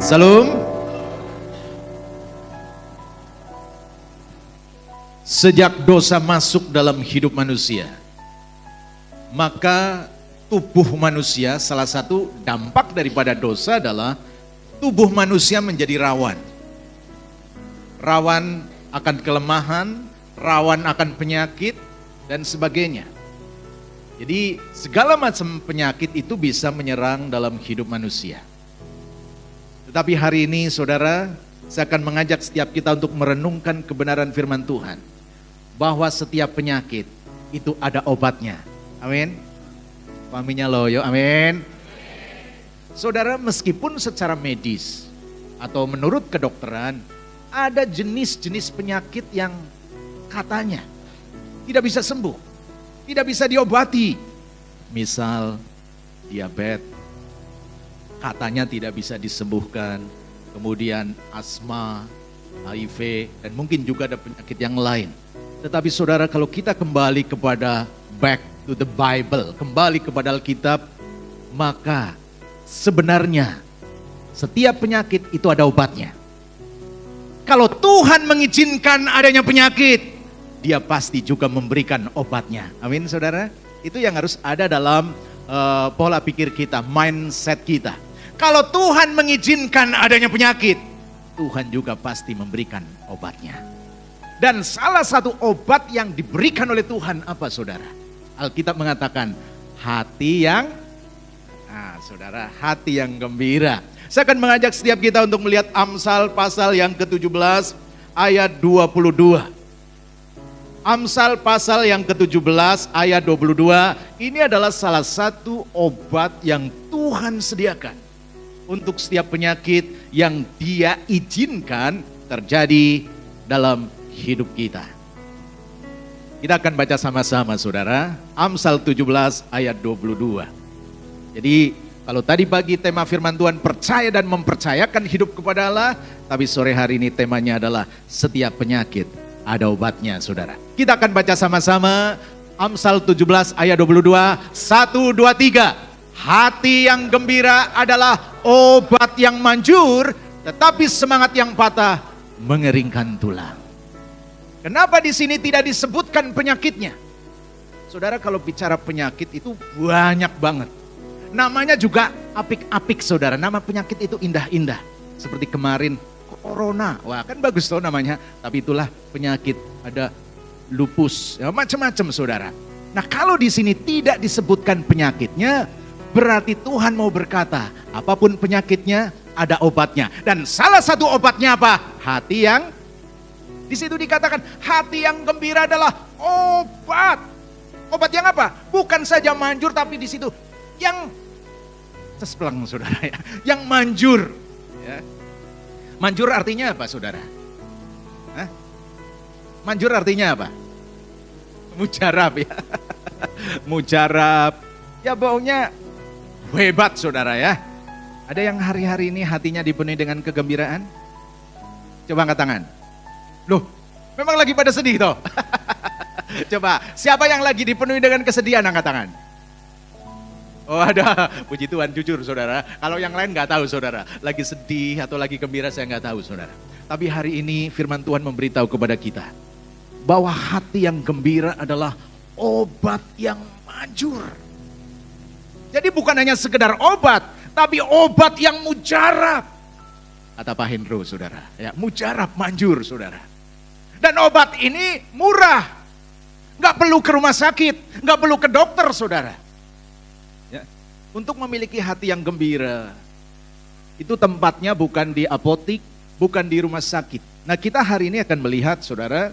Salam. Sejak dosa masuk dalam hidup manusia, maka tubuh manusia, salah satu dampak daripada dosa adalah tubuh manusia menjadi rawan. Rawan akan kelemahan, rawan akan penyakit, dan sebagainya. Jadi segala macam penyakit itu bisa menyerang dalam hidup manusia. Tetapi hari ini saudara, saya akan mengajak setiap kita untuk merenungkan kebenaran firman Tuhan. Bahwa setiap penyakit itu ada obatnya. Amin. Pahaminya loh, yuk amin. Saudara, meskipun secara medis atau menurut kedokteran, ada jenis-jenis penyakit yang katanya tidak bisa sembuh, tidak bisa diobati. Misal diabetes, katanya tidak bisa disembuhkan. Kemudian asma, HIV, dan mungkin juga ada penyakit yang lain. Tetapi saudara, kalau kita kembali kepada back to the Bible, kembali kepada Alkitab, maka sebenarnya setiap penyakit itu ada obatnya. Kalau Tuhan mengizinkan adanya penyakit, Dia pasti juga memberikan obatnya. Amin saudara. Itu yang harus ada dalam pola pikir kita, mindset kita. Kalau Tuhan mengizinkan adanya penyakit, Tuhan juga pasti memberikan obatnya. Dan salah satu obat yang diberikan oleh Tuhan apa saudara? Alkitab mengatakan hati yang, hati yang gembira. Saya akan mengajak setiap kita untuk melihat Amsal pasal yang ke-17 ayat 22. Amsal pasal yang ke-17 ayat 22, ini adalah salah satu obat yang Tuhan sediakan untuk setiap penyakit yang Dia izinkan terjadi dalam hidup kita. Kita akan baca sama-sama saudara, Amsal 17 ayat 22. Jadi kalau tadi pagi tema firman Tuhan percaya dan mempercayakan hidup kepada Allah, tapi sore hari ini temanya adalah setiap penyakit ada obatnya saudara. Kita akan baca sama-sama Amsal 17 ayat 22, 1, 2, 3. Hati yang gembira adalah obat yang manjur, tetapi semangat yang patah mengeringkan tulang. Kenapa di sini tidak disebutkan penyakitnya? Saudara, kalau bicara penyakit itu banyak banget. Namanya juga apik-apik saudara, nama penyakit itu indah-indah. Seperti kemarin corona, wah kan bagus tuh namanya. Tapi itulah penyakit, ada lupus, ya, macam-macam saudara. Nah kalau di sini tidak disebutkan penyakitnya, berarti Tuhan mau berkata, apapun penyakitnya ada obatnya. Dan salah satu obatnya apa? Hati yang, di situ dikatakan hati yang gembira adalah obat. Obat yang apa? Bukan saja manjur, tapi di situ yang cespleng saudara ya, yang manjur. Ya. Manjur artinya apa saudara? Hah? Manjur artinya apa? Mujarab ya. Mujarab. Ya baunya hebat saudara ya. Ada yang hari-hari ini hatinya dipenuhi dengan kegembiraan? Coba angkat tangan. Loh, memang lagi pada sedih toh? Coba, siapa yang lagi dipenuhi dengan kesedihan angkat tangan? Oh ada, puji Tuhan jujur saudara. Kalau yang lain gak tahu saudara, lagi sedih atau lagi gembira saya gak tahu saudara. Tapi hari ini firman Tuhan memberitahu kepada kita, bahwa hati yang gembira adalah obat yang manjur. Jadi bukan hanya sekedar obat, tapi obat yang mujarab. Kata Pak Hendro saudara, ya mujarab, manjur saudara. Dan obat ini murah, gak perlu ke rumah sakit, gak perlu ke dokter saudara. Ya. Untuk memiliki hati yang gembira, itu tempatnya bukan di apotik, bukan di rumah sakit. Nah kita hari ini akan melihat saudara,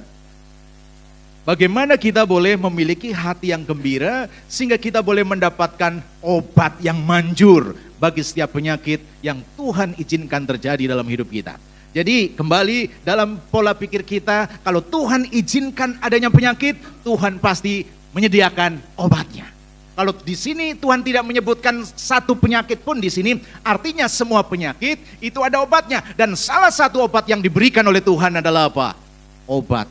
bagaimana kita boleh memiliki hati yang gembira, sehingga kita boleh mendapatkan obat yang manjur bagi setiap penyakit yang Tuhan izinkan terjadi dalam hidup kita. Jadi kembali dalam pola pikir kita, kalau Tuhan izinkan adanya penyakit, Tuhan pasti menyediakan obatnya. Kalau di sini Tuhan tidak menyebutkan satu penyakit pun di sini, artinya semua penyakit itu ada obatnya. Dan salah satu obat yang diberikan oleh Tuhan adalah apa? Obat,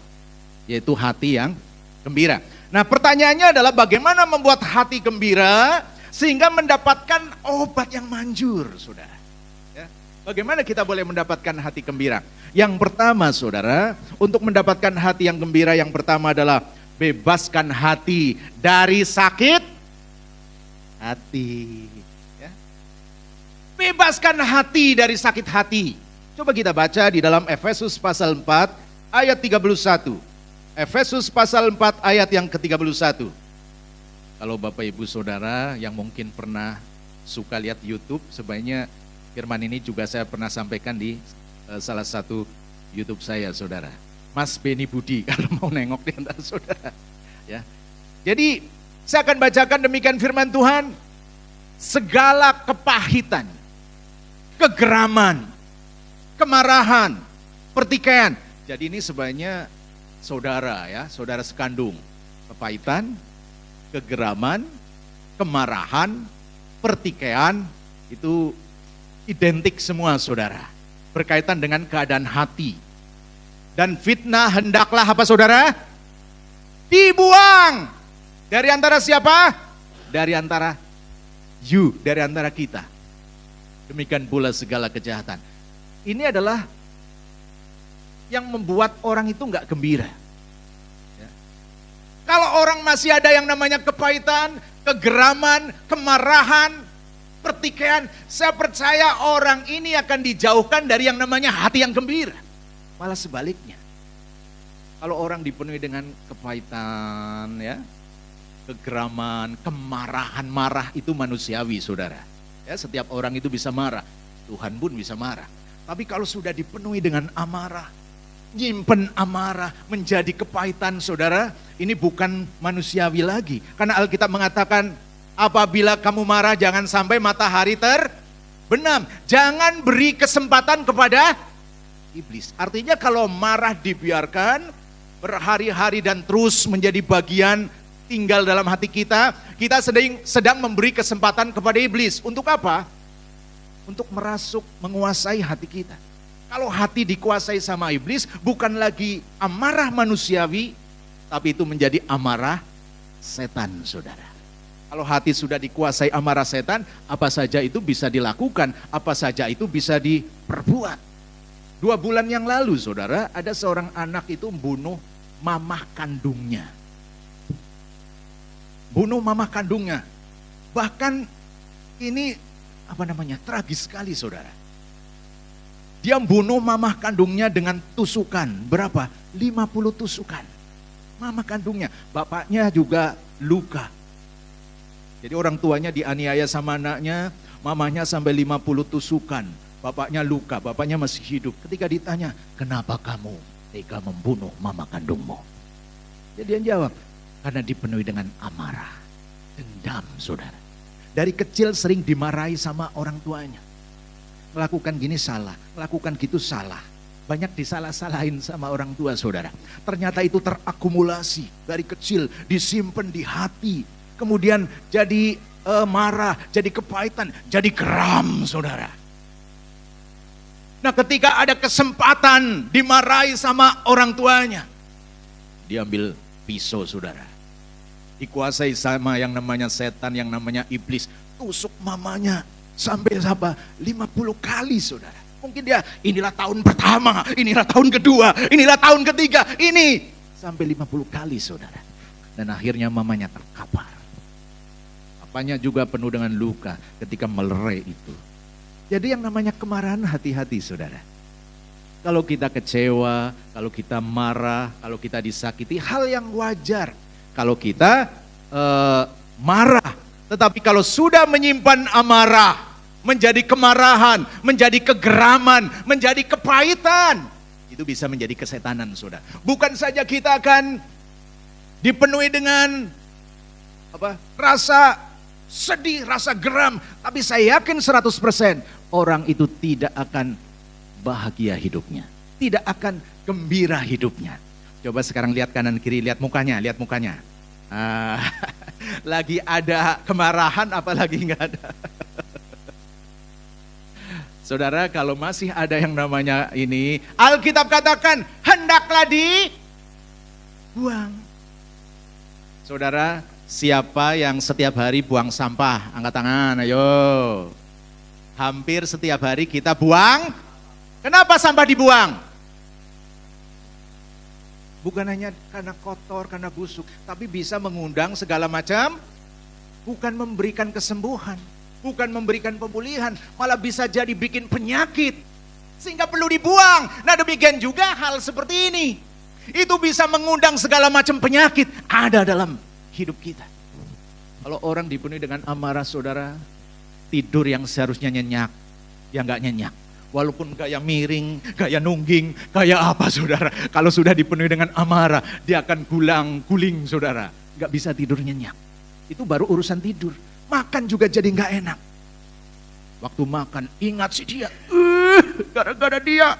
yaitu hati yang gembira. Nah pertanyaannya adalah bagaimana membuat hati gembira sehingga mendapatkan obat yang manjur, saudara. Ya. Bagaimana kita boleh mendapatkan hati gembira? Yang pertama saudara, untuk mendapatkan hati yang gembira yang pertama adalah bebaskan hati dari sakit hati. Ya. Bebaskan hati dari sakit hati. Coba kita baca di dalam Efesus pasal 4 ayat 31. Efesus pasal 4 ayat yang ke-31. Kalau Bapak Ibu Saudara yang mungkin pernah suka lihat YouTube, sebaiknya firman ini juga saya pernah sampaikan di salah satu YouTube saya, saudara. Mas Beni Budi, kalau mau nengok di antara saudara. Ya. Jadi saya akan bacakan demikian firman Tuhan. Segala kepahitan, kegeraman, kemarahan, pertikaian. Jadi ini sebenarnya saudara ya, saudara sekandung. Kepahitan, kegeraman, kemarahan, pertikaian, itu identik semua saudara. Berkaitan dengan keadaan hati. Dan fitnah hendaklah apa saudara? Dibuang. Dari antara siapa? Dari antara dari antara kita. Demikian pula segala kejahatan. Ini adalah yang membuat orang itu enggak gembira. Ya. Kalau orang masih ada yang namanya kepahitan, kegeraman, kemarahan, pertikaian, saya percaya orang ini akan dijauhkan dari yang namanya hati yang gembira. Malah sebaliknya. Kalau orang dipenuhi dengan kepahitan, ya, kegeraman, kemarahan, marah itu manusiawi, saudara. Ya, setiap orang itu bisa marah, Tuhan pun bisa marah. Tapi kalau sudah dipenuhi dengan amarah, nyimpen amarah, menjadi kepahitan, saudara, ini bukan manusiawi lagi. Karena Alkitab mengatakan, apabila kamu marah jangan sampai matahari terbenam. Jangan beri kesempatan kepada iblis. Artinya kalau marah dibiarkan berhari-hari dan terus menjadi bagian tinggal dalam hati kita, kita sedang memberi kesempatan kepada iblis. Untuk apa? Untuk merasuk, menguasai hati kita. Kalau hati dikuasai sama iblis, bukan lagi amarah manusiawi, tapi itu menjadi amarah setan, saudara. Kalau hati sudah dikuasai amarah setan, apa saja itu bisa dilakukan, apa saja itu bisa diperbuat. 2 bulan yang lalu, saudara, ada seorang anak itu membunuh mamah kandungnya. Bunuh mamah kandungnya. Bahkan ini tragis sekali, saudara. Dia membunuh mamah kandungnya dengan tusukan. Berapa? 50 tusukan. Mamah kandungnya. Bapaknya juga luka. Jadi orang tuanya dianiaya sama anaknya, mamanya sampai 50 tusukan. Bapaknya luka, bapaknya masih hidup. Ketika ditanya, kenapa kamu tega membunuh mama kandungmu? Jadi dia jawab, karena dipenuhi dengan amarah, dendam, saudara. Dari kecil sering dimarahi sama orang tuanya. Melakukan gini salah, melakukan gitu salah. Banyak disalah-salahin sama orang tua, saudara. Ternyata itu terakumulasi dari kecil, disimpan di hati. Kemudian jadi marah, jadi kepahitan, jadi geram, saudara. Nah, ketika ada kesempatan dimarahi sama orang tuanya, dia ambil pisau, saudara. Dikuasai sama yang namanya setan, yang namanya iblis. Tusuk mamanya sampai 50 kali, saudara. Mungkin dia, inilah tahun pertama, inilah tahun kedua, inilah tahun ketiga, ini. Sampai 50 kali, saudara. Dan akhirnya mamanya terkapar. Apanya juga penuh dengan luka ketika melerai itu. Jadi yang namanya kemarahan, hati-hati, saudara. Kalau kita kecewa, kalau kita marah, kalau kita disakiti, hal yang wajar. Kalau kita marah, tetapi kalau sudah menyimpan amarah, menjadi kemarahan, menjadi kegeraman, menjadi kepahitan, itu bisa menjadi kesetanan, saudara. Bukan saja kita akan dipenuhi dengan rasa sedih, rasa geram, tapi saya yakin 100% orang itu tidak akan bahagia hidupnya, tidak akan gembira hidupnya. Coba sekarang lihat kanan kiri, lihat mukanya, lihat mukanya. Lagi ada kemarahan, apalagi nggak ada. Saudara, kalau masih ada yang namanya ini, Alkitab katakan hendaklah dibuang. Saudara, siapa yang setiap hari buang sampah? Angkat tangan, ayo. Hampir setiap hari kita buang. Kenapa sampah dibuang? Bukan hanya karena kotor, karena busuk, tapi bisa mengundang segala macam, bukan memberikan kesembuhan, bukan memberikan pemulihan, malah bisa jadi bikin penyakit, sehingga perlu dibuang. Nah demikian juga hal seperti ini, itu bisa mengundang segala macam penyakit ada dalam hidup kita. Kalau orang dipenuhi dengan amarah saudara, tidur yang seharusnya nyenyak, ya nggak nyenyak. Walaupun gaya miring, gaya nungging, gaya apa saudara. Kalau sudah dipenuhi dengan amarah, dia akan guling saudara. Gak bisa tidur nyenyak. Itu baru urusan tidur. Makan juga jadi gak enak. Waktu makan ingat si dia. Gara-gara dia.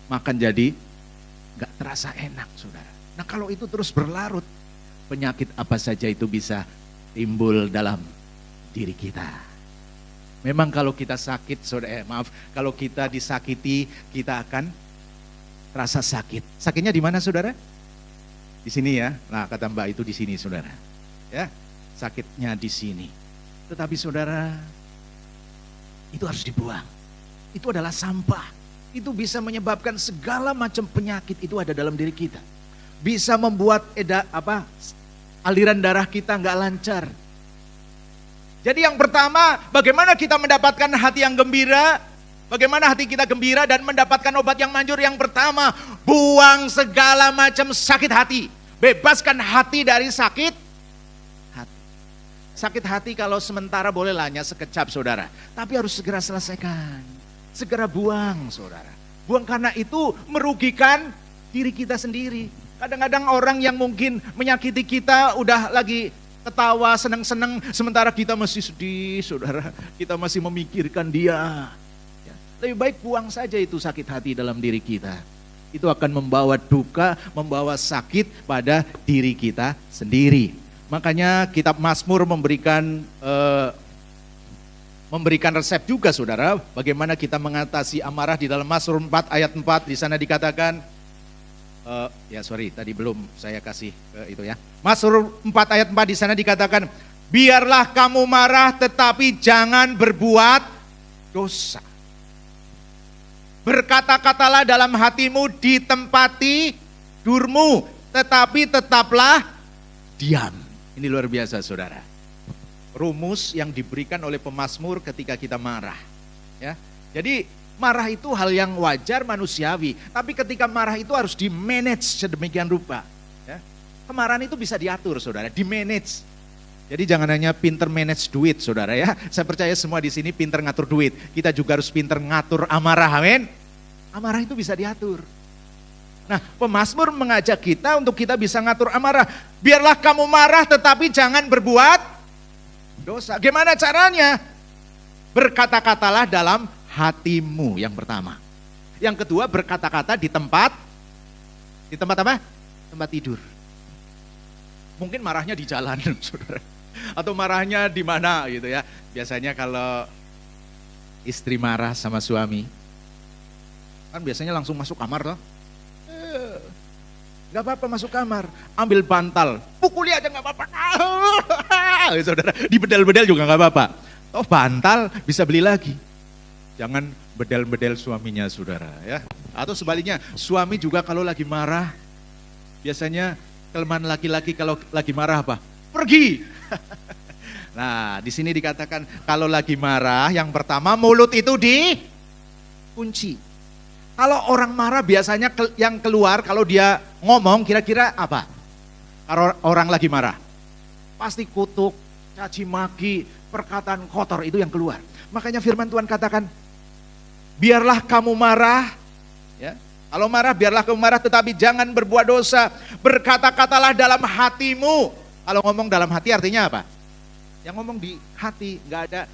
Makan jadi gak terasa enak saudara. Nah kalau itu terus berlarut, penyakit apa saja itu bisa timbul dalam diri kita. Memang kalau kita sakit, kalau kita disakiti, kita akan rasa sakit. Sakitnya di mana saudara? Di sini ya. Nah kata Mbak itu di sini saudara. Ya, sakitnya di sini. Tetapi saudara, itu harus dibuang. Itu adalah sampah. Itu bisa menyebabkan segala macam penyakit itu ada dalam diri kita. Bisa membuat aliran darah kita nggak lancar. Jadi yang pertama, bagaimana kita mendapatkan hati yang gembira? Bagaimana hati kita gembira dan mendapatkan obat yang manjur? Yang pertama, buang segala macam sakit hati. Bebaskan hati dari sakit hati. Sakit hati kalau sementara boleh hanya sekejap saudara. Tapi harus segera selesaikan. Segera buang saudara. Buang karena itu merugikan diri kita sendiri. Kadang-kadang orang yang mungkin menyakiti kita udah lagi ketawa, senang-senang, sementara kita masih sedih, saudara. Kita masih memikirkan dia. Ya, lebih baik buang saja itu sakit hati dalam diri kita. Itu akan membawa duka, membawa sakit pada diri kita sendiri. Makanya kitab Mazmur memberikan resep juga, saudara. Bagaimana kita mengatasi amarah di dalam Mazmur 4 ayat 4. Di sana dikatakan, tadi belum saya kasih itu ya. Mazmur 4 ayat 4 di sana dikatakan, biarlah kamu marah tetapi jangan berbuat dosa. Berkata-katalah dalam hatimu di tempat tidurmu, tetapi tetaplah diam. Ini luar biasa saudara. Rumus yang diberikan oleh pemazmur ketika kita marah. Ya, jadi marah itu hal yang wajar manusiawi, tapi ketika marah itu harus di-manage sedemikian rupa. Ya. Kemarahan itu bisa diatur saudara, di-manage. Jadi jangan hanya pinter manage duit saudara ya. Saya percaya semua di sini pinter ngatur duit. Kita juga harus pinter ngatur amarah, amin. Amarah itu bisa diatur. Nah pemazmur mengajak kita untuk kita bisa ngatur amarah. Biarlah kamu marah tetapi jangan berbuat dosa. Gimana caranya? Berkata-katalah dalam hatimu yang pertama. Yang kedua berkata-kata di tempat apa? Tempat tidur. Mungkin marahnya di jalan, saudara. Atau marahnya di mana gitu ya. Biasanya kalau istri marah sama suami, kan biasanya langsung masuk kamar toh. Gak apa-apa masuk kamar, ambil bantal, pukuli aja gak apa-apa. Saudara, dibedel-bedel juga gak apa-apa. Toh bantal bisa beli lagi. Jangan bedel-bedel suaminya saudara ya. Atau sebaliknya, suami juga kalau lagi marah, biasanya kelemahan laki-laki kalau lagi marah apa? Pergi. Nah di sini dikatakan kalau lagi marah, yang pertama mulut itu dikunci. Kalau orang marah biasanya yang keluar kalau dia ngomong kira-kira apa? Kalau orang lagi marah, pasti kutuk, caci maki, perkataan kotor itu yang keluar. Makanya firman Tuhan katakan, biarlah kamu marah, ya. Kalau marah biarlah kamu marah tetapi jangan berbuat dosa. Berkata-katalah dalam hatimu. Kalau ngomong dalam hati artinya apa? Yang ngomong di hati, nggak ada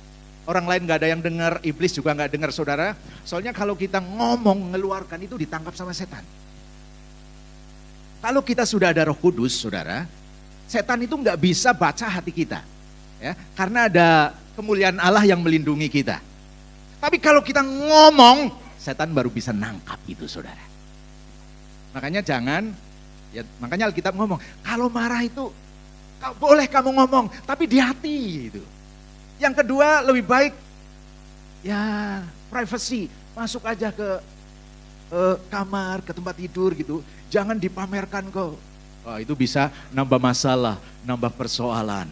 orang lain, nggak ada yang dengar, iblis juga nggak dengar saudara. Soalnya kalau kita ngomong ngeluarkan itu ditangkap sama setan. Kalau kita sudah ada Roh Kudus saudara, setan itu nggak bisa baca hati kita, ya, karena ada kemuliaan Allah yang melindungi kita. Tapi kalau kita ngomong, setan baru bisa nangkap itu saudara. Makanya makanya Alkitab ngomong, kalau marah itu boleh kamu ngomong, tapi di hati itu. Yang kedua lebih baik ya privacy, masuk aja ke kamar, ke tempat tidur gitu. Jangan dipamerkan kok. Wah, itu bisa nambah masalah, nambah persoalan.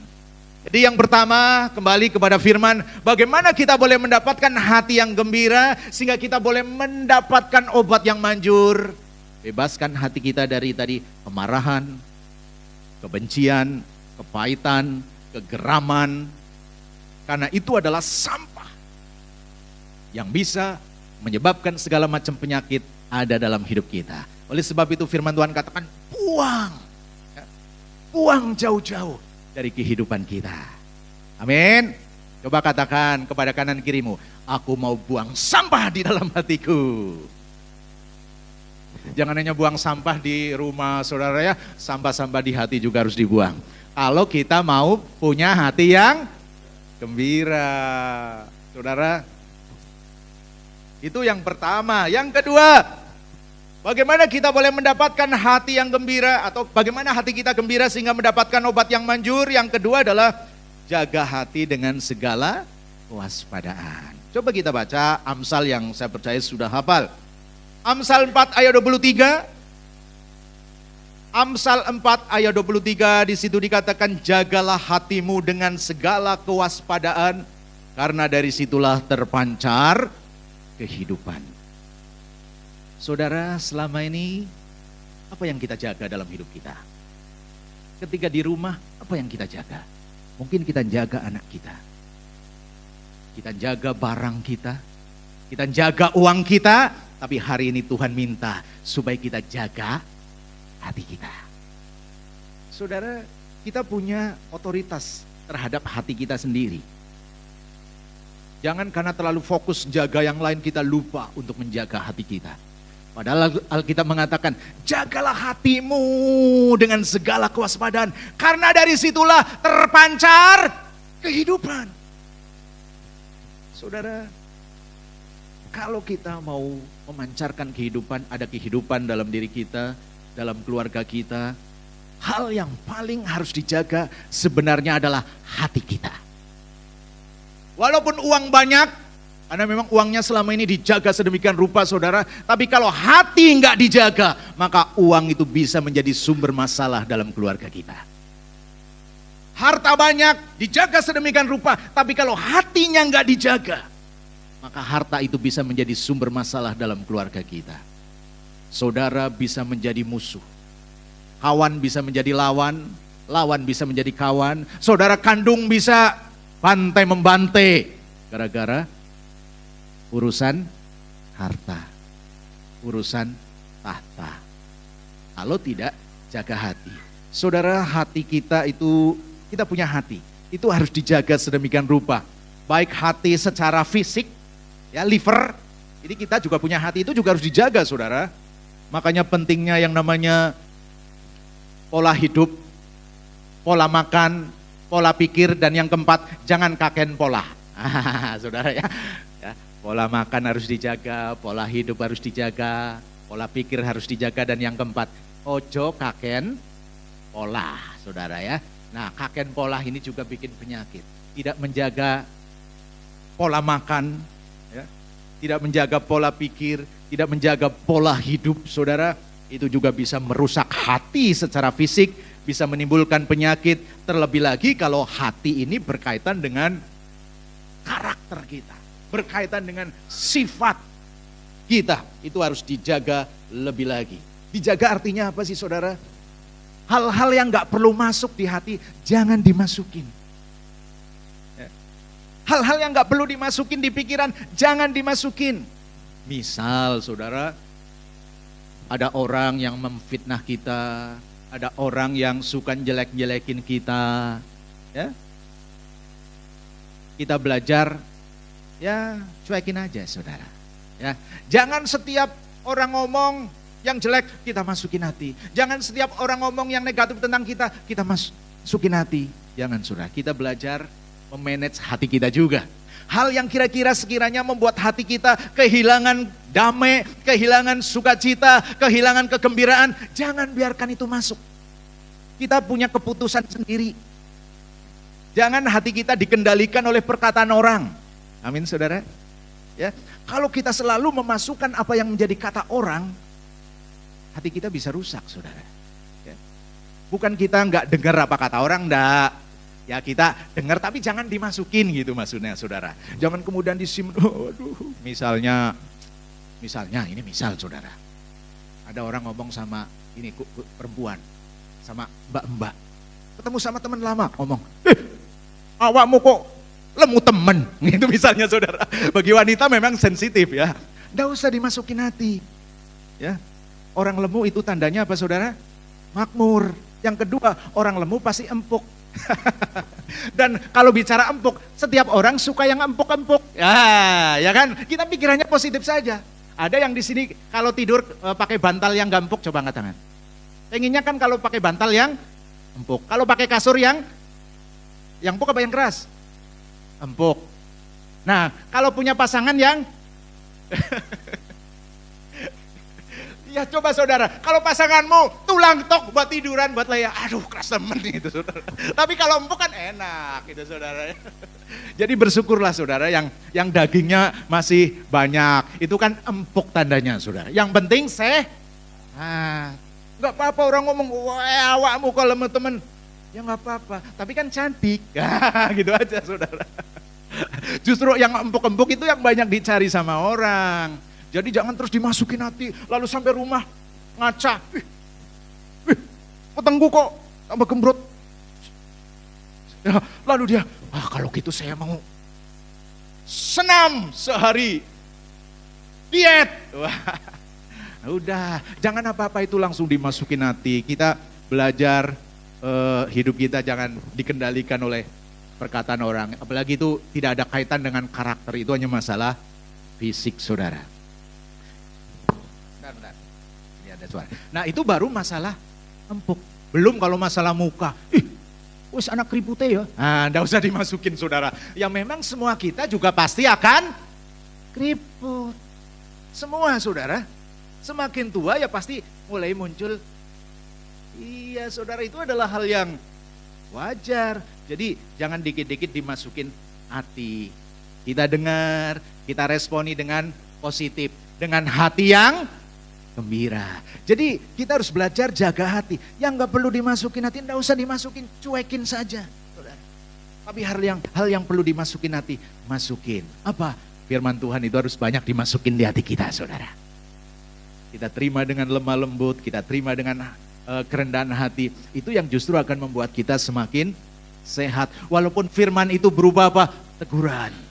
Jadi yang pertama, kembali kepada firman, bagaimana kita boleh mendapatkan hati yang gembira sehingga kita boleh mendapatkan obat yang manjur. Bebaskan hati kita dari tadi kemarahan, kebencian, kepahitan, kegeraman. Karena itu adalah sampah yang bisa menyebabkan segala macam penyakit ada dalam hidup kita. Oleh sebab itu firman Tuhan katakan, buang. Ya, buang jauh-jauh dari kehidupan kita. Amin. Coba katakan kepada kanan kirimu, aku mau buang sampah di dalam hatiku. Jangan hanya buang sampah di rumah saudara ya, sampah-sampah di hati juga harus dibuang. Kalau kita mau punya hati yang gembira. Saudara, itu yang pertama. Yang kedua, bagaimana kita boleh mendapatkan hati yang gembira atau bagaimana hati kita gembira sehingga mendapatkan obat yang manjur? Yang kedua adalah jaga hati dengan segala kewaspadaan. Coba kita baca Amsal yang saya percaya sudah hafal. Amsal 4 ayat 23. Amsal 4 ayat 23 di situ dikatakan, jagalah hatimu dengan segala kewaspadaan karena dari situlah terpancar kehidupan. Saudara, selama ini apa yang kita jaga dalam hidup kita? Ketika di rumah, apa yang kita jaga? Mungkin kita jaga anak kita. Kita jaga barang kita. Kita jaga uang kita. Tapi hari ini Tuhan minta supaya kita jaga hati kita. Saudara, kita punya otoritas terhadap hati kita sendiri. Jangan karena terlalu fokus jaga yang lain kita lupa untuk menjaga hati kita. Padahal Alkitab mengatakan, jagalah hatimu dengan segala kewaspadaan. Karena dari situlah terpancar kehidupan. Saudara, kalau kita mau memancarkan kehidupan, ada kehidupan dalam diri kita, dalam keluarga kita, hal yang paling harus dijaga sebenarnya adalah hati kita. Walaupun uang banyak, karena memang uangnya selama ini dijaga sedemikian rupa saudara, tapi kalau hati nggak dijaga, maka uang itu bisa menjadi sumber masalah dalam keluarga kita. Harta banyak, dijaga sedemikian rupa, tapi kalau hatinya nggak dijaga, maka harta itu bisa menjadi sumber masalah dalam keluarga kita. Saudara bisa menjadi musuh, kawan bisa menjadi lawan, lawan bisa menjadi kawan, saudara kandung bisa bantai-membantai, gara-gara urusan harta, urusan tahta. Kalau tidak jaga hati. Saudara, hati kita itu, kita punya hati, itu harus dijaga sedemikian rupa. Baik hati secara fisik, ya liver, jadi kita juga punya hati itu juga harus dijaga saudara. Makanya pentingnya yang namanya pola hidup, pola makan, pola pikir, dan yang keempat jangan kaken pola. Saudara ya, pola makan harus dijaga, pola hidup harus dijaga, pola pikir harus dijaga, dan yang keempat ojo kaken pola saudara ya. Nah kaken pola ini juga bikin penyakit, tidak menjaga pola makan, ya, tidak menjaga pola pikir, tidak menjaga pola hidup saudara, itu juga bisa merusak hati secara fisik, bisa menimbulkan penyakit, terlebih lagi kalau hati ini berkaitan dengan karakter kita, berkaitan dengan sifat kita, itu harus dijaga lebih lagi. Dijaga artinya apa sih saudara? Hal-hal yang gak perlu masuk di hati, jangan dimasukin. Hal-hal yang gak perlu dimasukin di pikiran, jangan dimasukin. Misal saudara, ada orang yang memfitnah kita, ada orang yang suka jelek-jelekin kita, ya. Kita belajar, ya cuekin aja saudara. Ya, jangan setiap orang ngomong yang jelek kita masukin hati. Jangan setiap orang ngomong yang negatif tentang kita, kita masukin hati. Jangan saudara, kita belajar memanage hati kita juga. Hal yang kira-kira sekiranya membuat hati kita kehilangan damai, kehilangan sukacita, kehilangan kegembiraan, jangan biarkan itu masuk. Kita punya keputusan sendiri. Jangan hati kita dikendalikan oleh perkataan orang. Amin saudara. Ya, kalau kita selalu memasukkan apa yang menjadi kata orang, hati kita bisa rusak, saudara. Ya. Bukan kita nggak dengar apa kata orang, enggak. Ya kita dengar tapi jangan dimasukin gitu maksudnya, saudara. Jangan kemudian disimpan. Aduh, misalnya ini misal, saudara. Ada orang ngomong sama ini perempuan, sama mbak-mbak. Ketemu sama teman lama, ngomong, awakmu kok lemu temen, itu misalnya, saudara. Bagi wanita memang sensitif ya, nggak usah dimasukin hati. Ya, orang lemu itu tandanya apa, saudara? Makmur. Yang kedua, orang lemu pasti empuk. Dan kalau bicara empuk, setiap orang suka yang empuk-empuk. Ya kan? Kita pikirannya positif saja. Ada yang di sini kalau tidur pakai bantal yang gak empuk, coba angkat tangan. Pengennya kan kalau pakai bantal yang empuk. Kalau pakai kasur yang empuk apa yang keras? Empuk. Nah, kalau punya pasangan yang ya coba, saudara, kalau pasanganmu tulang tok buat tiduran, buat layar, aduh keras temen gitu, saudara. Tapi kalau empuk kan enak gitu, saudara. Jadi bersyukurlah, saudara, yang dagingnya masih banyak, itu kan empuk tandanya, saudara. Yang penting nggak apa-apa orang ngomong, wah awakmu kalau sama temen, ya nggak apa-apa, tapi kan cantik, gitu aja, saudara. Justru yang empuk-empuk itu yang banyak dicari sama orang. Jadi jangan terus dimasukin hati, lalu sampai rumah ngaca. Petengku kok tambah gembrot. Ya, lalu dia, kalau gitu saya mau senam sehari, diet. Wah, udah, jangan apa-apa itu langsung dimasukin hati. Kita belajar hidup kita jangan dikendalikan oleh perkataan orang. Apalagi itu tidak ada kaitan dengan karakter, itu hanya masalah fisik, saudara. Bentar. Ini ada suara. Nah itu baru masalah empuk. Belum kalau masalah muka. Wis anak keripute ya. Nggak usah dimasukin, saudara. Ya memang semua kita juga pasti akan keriput. Semua, saudara. Semakin tua ya pasti mulai muncul. Iya, saudara, itu adalah hal yang wajar. Jadi jangan dikit-dikit dimasukin hati. Kita dengar, kita responi dengan positif. Dengan hati yang gembira. Jadi kita harus belajar jaga hati. Yang gak perlu dimasukin hati, gak usah dimasukin, cuekin saja. Saudara. Tapi hal yang perlu dimasukin hati, masukin. Apa? Firman Tuhan itu harus banyak dimasukin di hati kita, saudara. Kita terima dengan lemah lembut, kita terima dengan kerendahan hati. Itu yang justru akan membuat kita semakin sehat. Walaupun firman itu berubah apa? Teguran.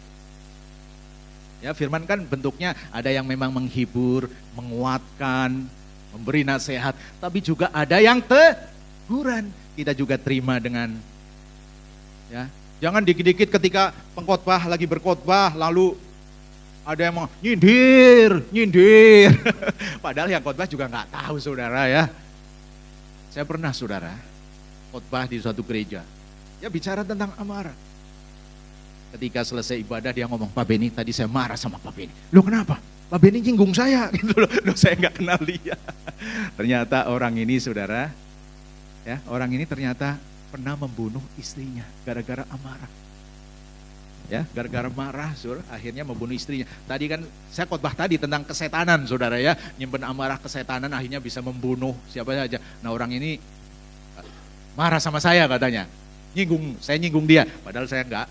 Ya, firman kan bentuknya ada yang memang menghibur, menguatkan, memberi nasihat, tapi juga ada yang teguran. Kita juga terima dengan, ya, jangan dikit-dikit ketika pengkhotbah lagi berkhotbah lalu ada yang mau nyindir. Padahal yang khotbah juga nggak tahu, saudara ya. Saya pernah, saudara, khotbah di suatu gereja, ya bicara tentang amarah. Ketika selesai ibadah dia ngomong, Pak Beni tadi saya marah sama Pak Beni. Loh kenapa? Pak Beni nyinggung saya gitu loh. Saya nggak kenal dia. Ternyata orang ini, saudara, ya, orang ini ternyata pernah membunuh istrinya gara-gara amarah. Ya, gara-gara marah, saudara, akhirnya membunuh istrinya. Tadi kan saya khotbah tadi tentang kesetanan, saudara ya, nyimpen amarah kesetanan akhirnya bisa membunuh siapa saja. Nah orang ini marah sama saya katanya, saya nyinggung dia, padahal saya nggak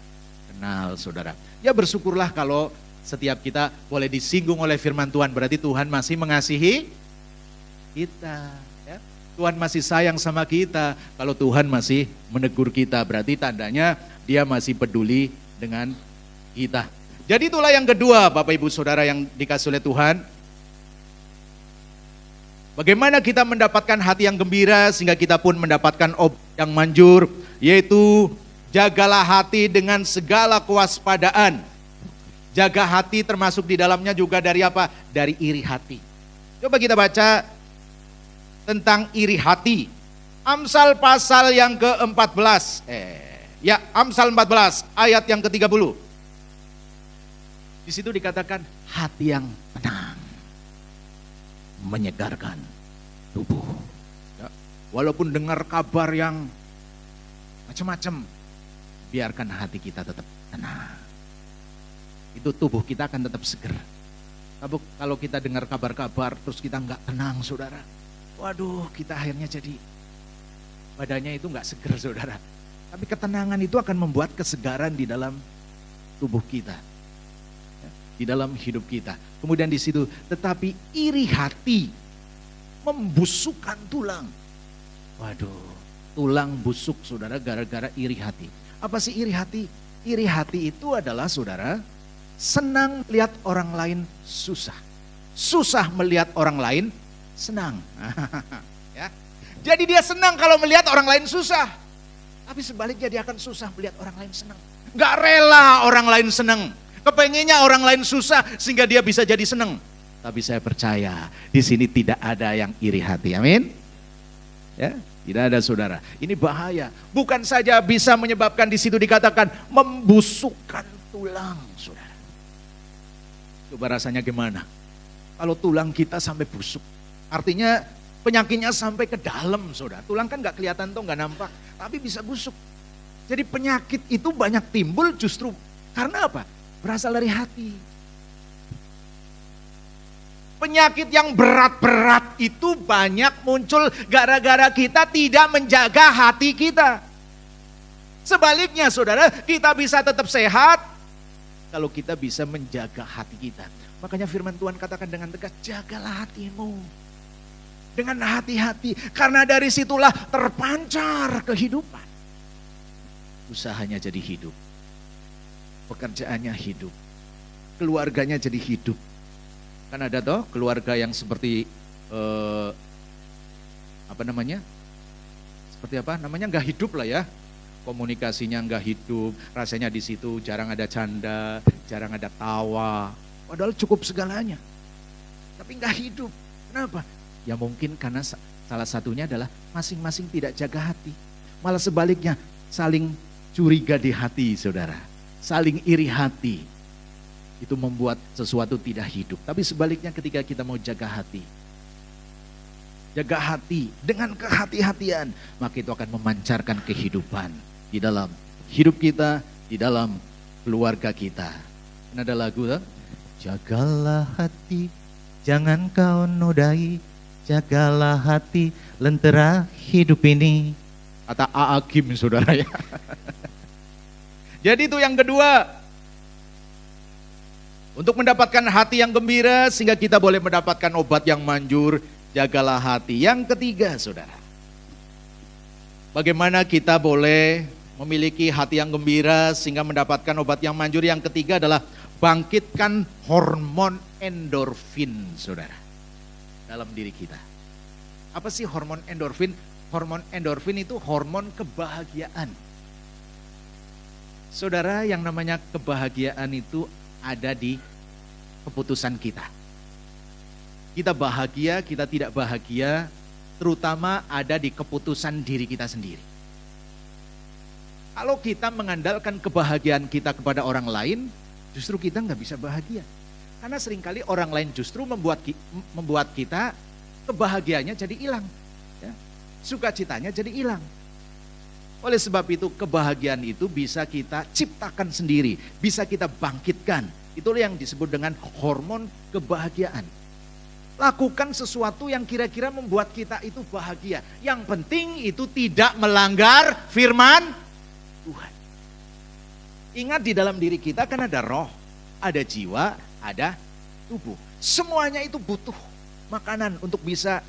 kenal, saudara. Ya bersyukurlah kalau setiap kita boleh disinggung oleh firman Tuhan, berarti Tuhan masih mengasihi kita. Ya. Tuhan masih sayang sama kita. Kalau Tuhan masih menegur kita, berarti tandanya dia masih peduli dengan kita. Jadi itulah yang kedua, Bapak Ibu Saudara yang dikasih oleh Tuhan. Bagaimana kita mendapatkan hati yang gembira sehingga kita pun mendapatkan obat yang manjur, yaitu jagalah hati dengan segala kewaspadaan. Jaga hati termasuk di dalamnya juga dari apa? Dari iri hati. Coba kita baca tentang iri hati. Amsal pasal yang ke-14. Amsal 14 ayat yang ke-30. Di situ dikatakan hati yang tenang menyegarkan tubuh. Ya, walaupun dengar kabar yang macam-macam, biarkan hati kita tetap tenang. itu tubuh kita akan tetap seger. Tapi kalau kita dengar kabar-kabar terus kita nggak tenang saudara, waduh kita akhirnya jadi badannya itu nggak seger saudara. Tapi ketenangan itu akan membuat kesegaran di dalam tubuh kita, di dalam hidup kita. Kemudian di situ, tetapi iri hati membusukkan tulang. Waduh, tulang busuk saudara gara-gara iri hati. Apa sih iri hati? Iri hati itu adalah saudara, senang lihat orang lain susah. Susah melihat orang lain senang. Ya. Jadi dia senang kalau melihat orang lain susah. Tapi sebaliknya dia akan susah melihat orang lain senang. Gak rela orang lain senang. Kepengennya orang lain susah sehingga dia bisa jadi senang. Tapi saya percaya di sini tidak ada yang iri hati. Amin. Ya, tidak ada saudara. Ini bahaya. Bukan saja bisa menyebabkan di situ dikatakan membusukkan tulang, saudara. Coba rasanya gimana? Kalau tulang kita sampai busuk, artinya penyakitnya sampai ke dalam, saudara. Tulang kan nggak kelihatan tuh, nggak nampak, tapi bisa busuk. Jadi penyakit itu banyak timbul justru karena apa? Berasal dari hati. Penyakit yang berat-berat itu banyak muncul gara-gara kita tidak menjaga hati kita. Sebaliknya saudara, kita bisa tetap sehat kalau kita bisa menjaga hati kita. Makanya firman Tuhan katakan dengan tegas, jagalah hatimu. Dengan hati-hati, karena dari situlah terpancar kehidupan. Usahanya jadi hidup. Pekerjaannya hidup. Keluarganya jadi hidup. Kan ada toh keluarga yang seperti seperti apa namanya nggak hidup lah ya, komunikasinya nggak hidup, rasanya di situ jarang ada canda, jarang ada tawa, padahal cukup segalanya, tapi nggak hidup. Kenapa? Ya mungkin karena salah satunya adalah masing-masing tidak jaga hati, malah sebaliknya saling curiga di hati, saudara, saling iri hati. Itu membuat sesuatu tidak hidup. Tapi sebaliknya ketika kita mau jaga hati dengan kehati-hatian, maka itu akan memancarkan kehidupan di dalam hidup kita, di dalam keluarga kita. Kan ada lagu kan? Jagalah hati, jangan kau nodai, jagalah hati, lentera hidup ini. Kata A.A. Kim saudara ya. Jadi itu yang kedua. Untuk mendapatkan hati yang gembira sehingga kita boleh mendapatkan obat yang manjur, jagalah hati. Yang ketiga saudara, bagaimana kita boleh memiliki hati yang gembira sehingga mendapatkan obat yang manjur? Yang ketiga adalah bangkitkan hormon endorfin saudara dalam diri kita. Apa sih hormon endorfin? Hormon endorfin itu hormon kebahagiaan. Saudara, yang namanya kebahagiaan itu ada di keputusan kita. Kita bahagia, kita tidak bahagia, terutama ada di keputusan diri kita sendiri. Kalau kita mengandalkan kebahagiaan kita kepada orang lain, justru kita nggak bisa bahagia. Karena seringkali orang lain justru membuat kita kebahagiaannya jadi hilang. Ya. Sukacitanya jadi hilang. Oleh sebab itu kebahagiaan itu bisa kita ciptakan sendiri, bisa kita bangkitkan. Itulah yang disebut dengan hormon kebahagiaan. Lakukan sesuatu yang kira-kira membuat kita itu bahagia. Yang penting itu tidak melanggar firman Tuhan. Ingat, di dalam diri kita kan ada roh, ada jiwa, ada tubuh. Semuanya itu butuh makanan untuk bisa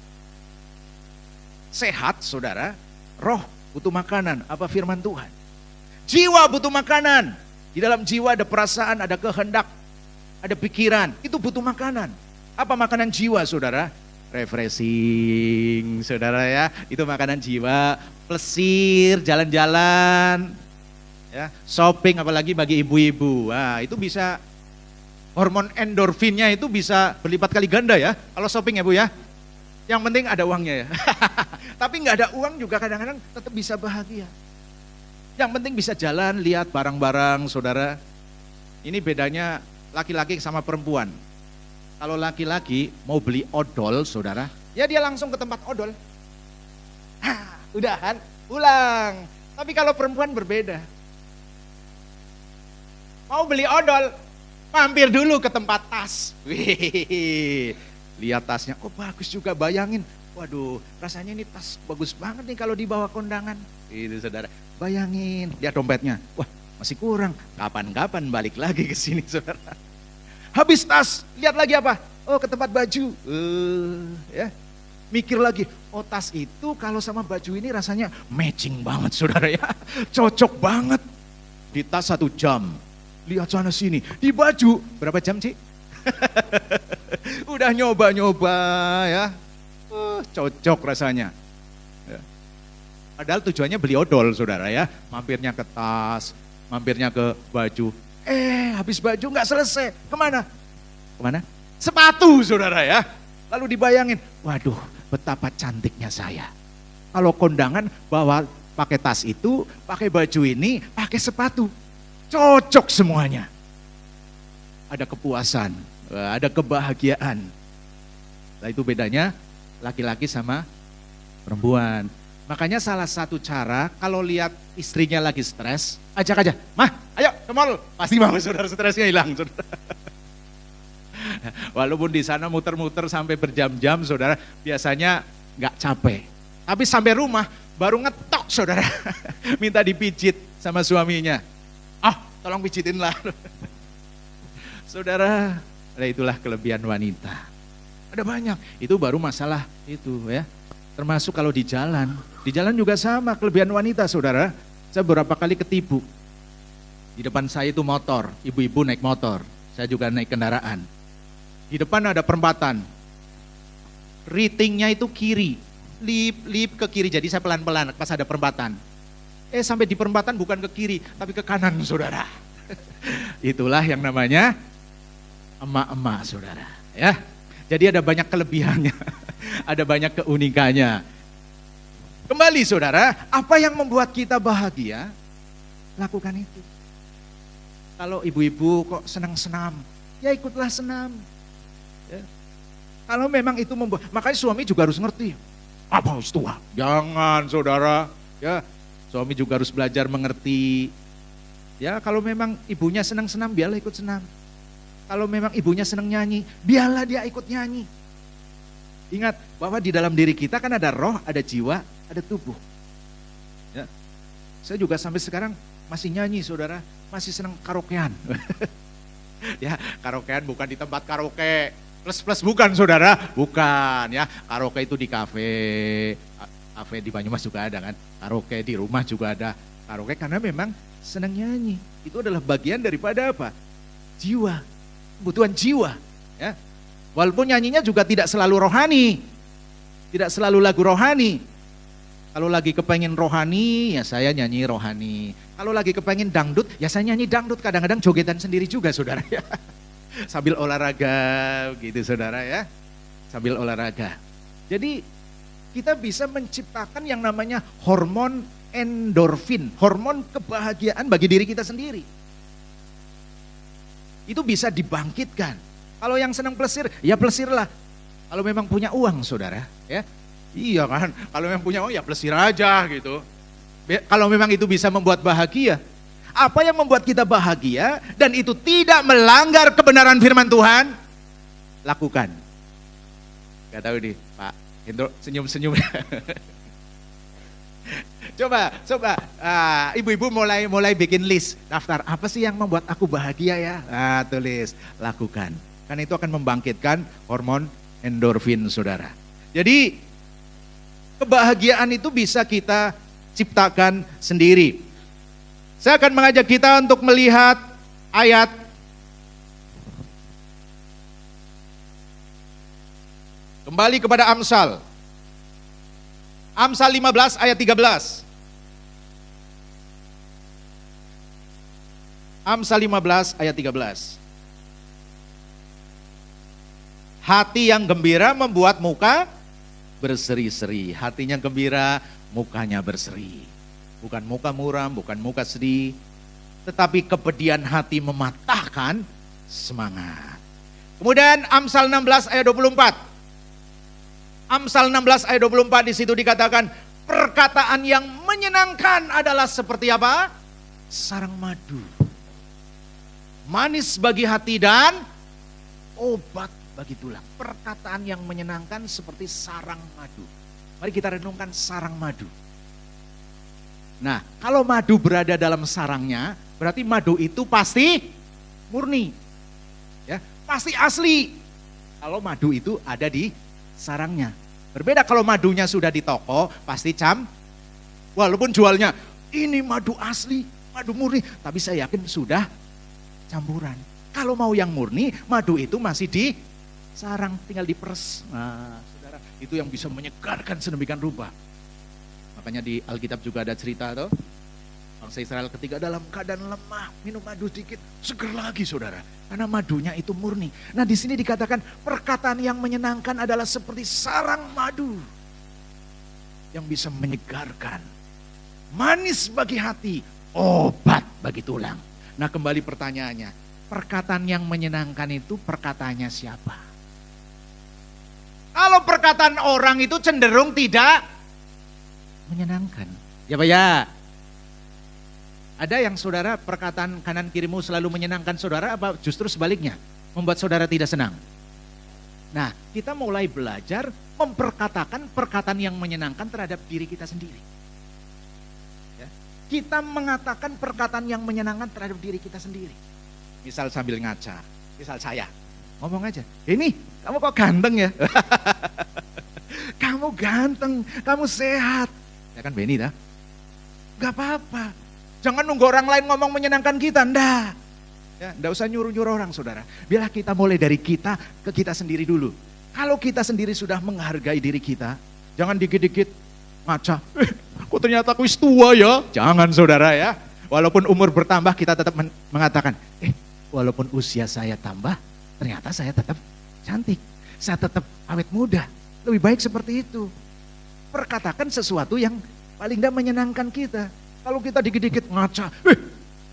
sehat, saudara. Roh butuh makanan, apa firman Tuhan. Jiwa butuh makanan. Di dalam jiwa ada perasaan, ada kehendak, ada pikiran. Itu butuh makanan. Apa makanan jiwa, saudara? Refreshing, saudara ya. Itu makanan jiwa. Plesir, jalan-jalan, ya, shopping, apalagi bagi ibu-ibu. Wah, itu bisa, hormon endorfinnya itu bisa berlipat kali ganda ya. Kalau shopping ya Bu ya. Yang penting ada uangnya ya. Tapi nggak ada uang juga kadang-kadang tetap bisa bahagia. Yang penting bisa jalan, lihat barang-barang, saudara. Ini bedanya laki-laki sama perempuan. Kalau laki-laki mau beli odol, saudara, ya dia langsung ke tempat odol. Hah, udahan, pulang. Tapi kalau perempuan berbeda. Mau beli odol, Mampir dulu ke tempat tas. Wih, lihat tasnya, oh bagus juga, bayangin. Waduh, rasanya ini tas bagus banget nih kalau dibawa kondangan. Itu saudara, bayangin, lihat dompetnya. Wah, masih kurang, kapan-kapan balik lagi ke sini saudara. Habis tas, lihat lagi apa? Oh ke tempat baju. Ya, mikir lagi, oh tas itu kalau sama baju ini rasanya matching banget saudara ya. Cocok banget. Di tas 1 jam. Lihat sana sini, di baju berapa jam sih? Udah nyoba-nyoba ya, cocok rasanya. Ya. Padahal tujuannya beli odol saudara ya, mampirnya ke tas, mampirnya ke baju. Habis baju nggak selesai, kemana? Kemana? Sepatu saudara ya. Lalu dibayangin, waduh betapa cantiknya saya. Kalau kondangan bawa pakai tas itu, pakai baju ini, pakai sepatu. Cocok semuanya. Ada kepuasan, ada kebahagiaan. Nah itu bedanya laki-laki sama perempuan. Makanya salah satu cara kalau lihat istrinya lagi stres, ajak aja, mah ayo ke mall. Pasti mau saudara stresnya hilang. Saudara. Walaupun di sana muter-muter sampai berjam-jam saudara, biasanya nggak capek. Tapi sampai rumah baru ngetok saudara, minta dipijit sama suaminya. Tolong pijitin lah. Saudara, itulah kelebihan wanita. Ada banyak, itu baru masalah itu ya. Termasuk kalau di jalan juga sama kelebihan wanita saudara. Saya beberapa kali ketipu. Di depan saya itu motor, ibu-ibu naik motor. Saya juga naik kendaraan. Di depan ada perempatan. Ritingnya itu kiri, lip ke kiri, jadi saya pelan-pelan pas ada perempatan. Sampai di perempatan bukan ke kiri, tapi ke kanan saudara. Itulah yang namanya emak-emak saudara. Ya, jadi ada banyak kelebihannya, ada banyak keunikannya. Kembali saudara, apa yang membuat kita bahagia, lakukan itu. Kalau ibu-ibu kok senang senam, ya ikutlah senam. Ya. Kalau memang itu membuat, makanya suami juga harus ngerti. Apa harus tua? Jangan saudara, ya. Suami juga harus belajar mengerti. Ya kalau memang ibunya senang senam, biarlah ikut senam. Kalau memang ibunya senang nyanyi, biarlah dia ikut nyanyi. Ingat bahwa di dalam diri kita kan ada roh, ada jiwa, ada tubuh. Ya. Saya juga sampai sekarang masih nyanyi saudara, masih senang karaokean. Ya karaokean bukan di tempat karaoke, plus bukan saudara, bukan ya. Karaoke itu di kafe di Banyumas juga ada kan, karaoke di rumah juga ada karaoke karena memang senang nyanyi. Itu adalah bagian daripada apa? Jiwa, kebutuhan jiwa. Ya. Walaupun nyanyinya juga tidak selalu rohani, tidak selalu lagu rohani. Kalau lagi kepengen rohani, ya saya nyanyi rohani. Kalau lagi kepengen dangdut, ya saya nyanyi dangdut. Kadang-kadang jogetan sendiri juga saudara ya. Sambil olahraga gitu saudara ya. Sambil olahraga. Jadi kita bisa menciptakan yang namanya hormon endorfin, hormon kebahagiaan bagi diri kita sendiri. Itu bisa dibangkitkan. Kalau yang senang plesir, ya plesirlah. Kalau memang punya uang saudara, ya. Iya kan, kalau memang punya uang ya plesir aja gitu. Kalau memang itu bisa membuat bahagia, apa yang membuat kita bahagia dan itu tidak melanggar kebenaran firman Tuhan, lakukan. Gak tahu nih, Pak Hendro senyum-senyum. Coba, ibu-ibu mulai bikin list, daftar apa sih yang membuat aku bahagia ya? Tulis, lakukan. Karena itu akan membangkitkan hormon endorfin saudara. Jadi kebahagiaan itu bisa kita ciptakan sendiri. Saya akan mengajak kita untuk melihat ayat kembali kepada Amsal. Amsal 15 ayat 13. Amsal 15 ayat 13. Hati yang gembira membuat muka berseri-seri. Hatinya gembira, mukanya berseri. Bukan muka muram, bukan muka sedih. Tetapi kepedihan hati mematahkan semangat. Kemudian Amsal 16 ayat 24. Amsal 16 ayat 24 di situ dikatakan, perkataan yang menyenangkan adalah seperti apa? Sarang madu. manis bagi hati dan obat bagi tulang. Perkataan yang menyenangkan seperti sarang madu. Mari kita renungkan sarang madu. Nah, kalau madu berada dalam sarangnya, berarti madu itu pasti murni. Ya, pasti asli. Kalau madu itu ada di sarangnya. Berbeda kalau madunya sudah di toko, pasti walaupun jualnya ini madu asli, madu murni, tapi saya yakin sudah campuran. Kalau mau yang murni, madu itu masih di sarang, tinggal diperes. Nah, saudara, itu yang bisa menyegarkan sedemikian rupa. Makanya di Alkitab juga ada cerita tuh, bangsa Israel ketika dalam keadaan lemah, minum madu sedikit, seger lagi saudara. Karena madunya itu murni. Nah di sini dikatakan perkataan yang menyenangkan adalah seperti sarang madu. Yang bisa menyegarkan. Manis bagi hati, obat bagi tulang. Nah kembali pertanyaannya, perkataan yang menyenangkan itu perkataannya siapa? Kalau perkataan orang itu cenderung tidak menyenangkan. Ya Pak ya? Ada yang saudara perkataan kanan kirimu selalu menyenangkan saudara, apa justru sebaliknya membuat saudara tidak senang? Nah kita mulai belajar memperkatakan perkataan yang menyenangkan terhadap diri kita sendiri. Ya. Kita mengatakan perkataan yang menyenangkan terhadap diri kita sendiri. Misal sambil ngaca, misal saya ngomong aja, ini kamu kok ganteng ya? Kamu ganteng, kamu sehat. Ya kan Benny dah? Gak apa-apa. Jangan nunggu orang lain ngomong menyenangkan kita, enggak. Ya, enggak usah nyuruh-nyuruh orang saudara. Biarlah kita mulai dari kita ke kita sendiri dulu. Kalau kita sendiri sudah menghargai diri kita, jangan dikit-dikit ngaca. Kok ternyata aku tua ya? Jangan saudara ya. Walaupun umur bertambah kita tetap mengatakan, walaupun usia saya tambah, ternyata saya tetap cantik. Saya tetap awet muda. Lebih baik seperti itu. Perkatakan sesuatu yang paling enggak menyenangkan kita. Kalau kita dikit-dikit ngaca,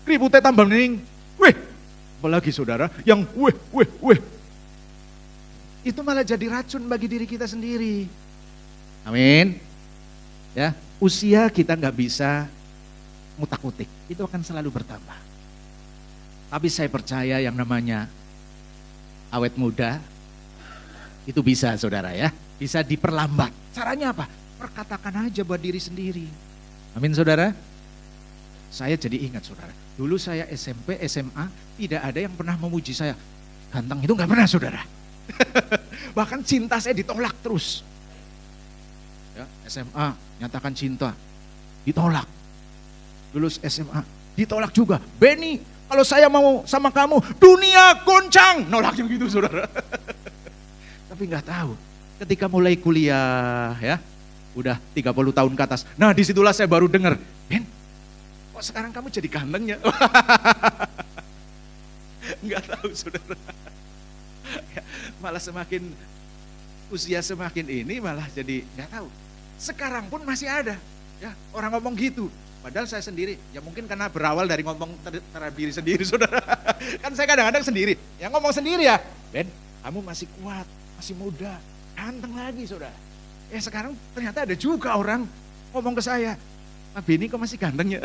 ributnya tambah mending, apalagi saudara yang itu malah jadi racun bagi diri kita sendiri. Amin. Ya, usia kita nggak bisa ngutak-ngutik, itu akan selalu bertambah. Tapi saya percaya yang namanya awet muda itu bisa saudara ya, bisa diperlambat. Caranya apa? Perkatakan aja buat diri sendiri. Amin saudara. Saya jadi ingat saudara, dulu saya SMP, SMA, tidak ada yang pernah memuji saya. Ganteng itu gak pernah saudara. Bahkan cinta saya ditolak terus. Ya, SMA, nyatakan cinta, ditolak. Lulus SMA, ditolak juga. Benny, kalau saya mau sama kamu, dunia goncang. Nolaknya gitu saudara. Tapi gak tahu, ketika mulai kuliah ya, udah 30 tahun ke atas. Nah disitulah saya baru dengar, Ben, kok sekarang kamu jadi ganteng ya? Enggak tahu saudara. Ya, malah semakin usia semakin ini malah jadi enggak tahu. Sekarang pun masih ada ya orang ngomong gitu. Padahal saya sendiri, ya mungkin karena berawal dari ngomong terhadap diri sendiri saudara. Kan saya kadang-kadang sendiri, yang ngomong sendiri ya, Ben kamu masih kuat, masih muda, ganteng lagi saudara. Ya sekarang ternyata ada juga orang ngomong ke saya, Pak Benny kok masih ganteng ya?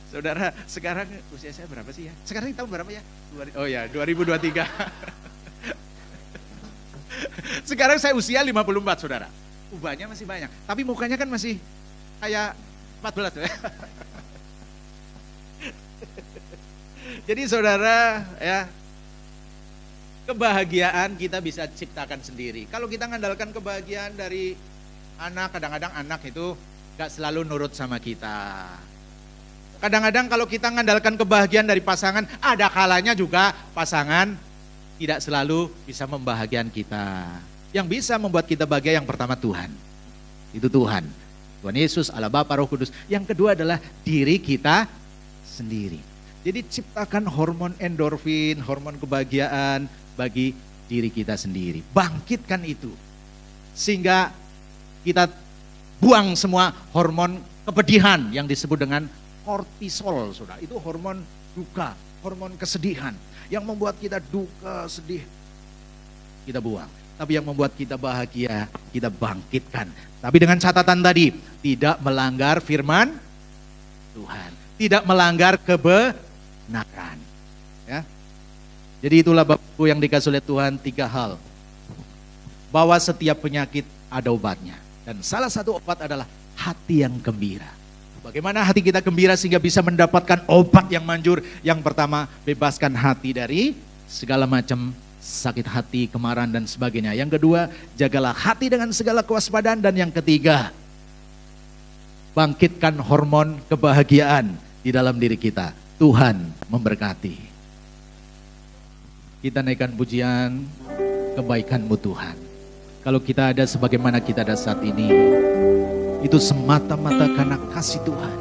Saudara, sekarang usia saya berapa sih ya? Sekarang tahun berapa ya? Oh ya, 2023. Sekarang saya usia 54 saudara. Ubahnya masih banyak, tapi mukanya kan masih kayak 14 ya. Jadi saudara ya, kebahagiaan kita bisa ciptakan sendiri. Kalau kita mengandalkan kebahagiaan dari anak, kadang-kadang anak itu gak selalu nurut sama kita. Kadang-kadang kalau kita mengandalkan kebahagiaan dari pasangan, ada kalanya juga pasangan tidak selalu bisa membahagiakan kita. Yang bisa membuat kita bahagia yang pertama Tuhan. Itu Tuhan. Tuhan Yesus, Allah Bapa, Roh Kudus. Yang kedua adalah diri kita sendiri. Jadi ciptakan hormon endorfin, hormon kebahagiaan bagi diri kita sendiri. Bangkitkan itu. Sehingga kita buang semua hormon kepedihan yang disebut dengan kortisol, saudara. Itu hormon duka, hormon kesedihan. Yang membuat kita duka, sedih, kita buang. Tapi yang membuat kita bahagia, kita bangkitkan. Tapi dengan catatan tadi, tidak melanggar firman Tuhan. tidak melanggar kebenaran. Ya. Jadi itulah Bapak Ibu yang dikasih oleh Tuhan, 3 hal. Bahwa setiap penyakit ada obatnya. Dan salah satu obat adalah hati yang gembira. Bagaimana hati kita gembira sehingga bisa mendapatkan obat yang manjur? Yang pertama, bebaskan hati dari segala macam sakit hati, kemarahan dan sebagainya. Yang kedua, jagalah hati dengan segala kewaspadaan. Dan yang ketiga, bangkitkan hormon kebahagiaan di dalam diri kita. Tuhan memberkati. Kita naikkan pujian, kebaikan-Mu Tuhan. Kalau kita ada sebagaimana kita ada saat ini, itu semata-mata karena kasih Tuhan,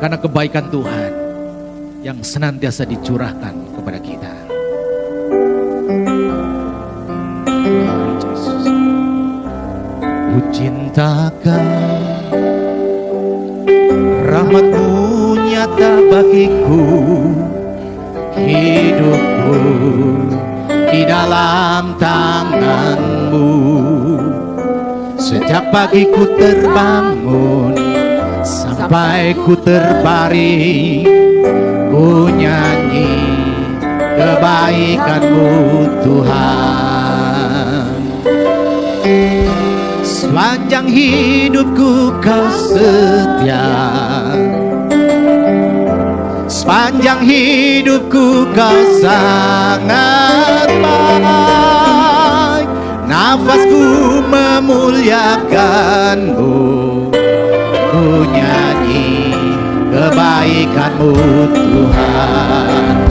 karena kebaikan Tuhan yang senantiasa dicurahkan kepada kita. Ku cintakan rahmat-Mu nyata bagiku, hidupku di dalam tangan-Mu. Sejak pagi ku terbangun sampai ku terbaring, ku nyanyi kebaikan-Mu Tuhan. Sepanjang hidupku Kau setia, sepanjang hidupku Kau sangat baik. Nafasku memuliakan-Mu, ku nyanyi kebaikan-Mu Tuhan.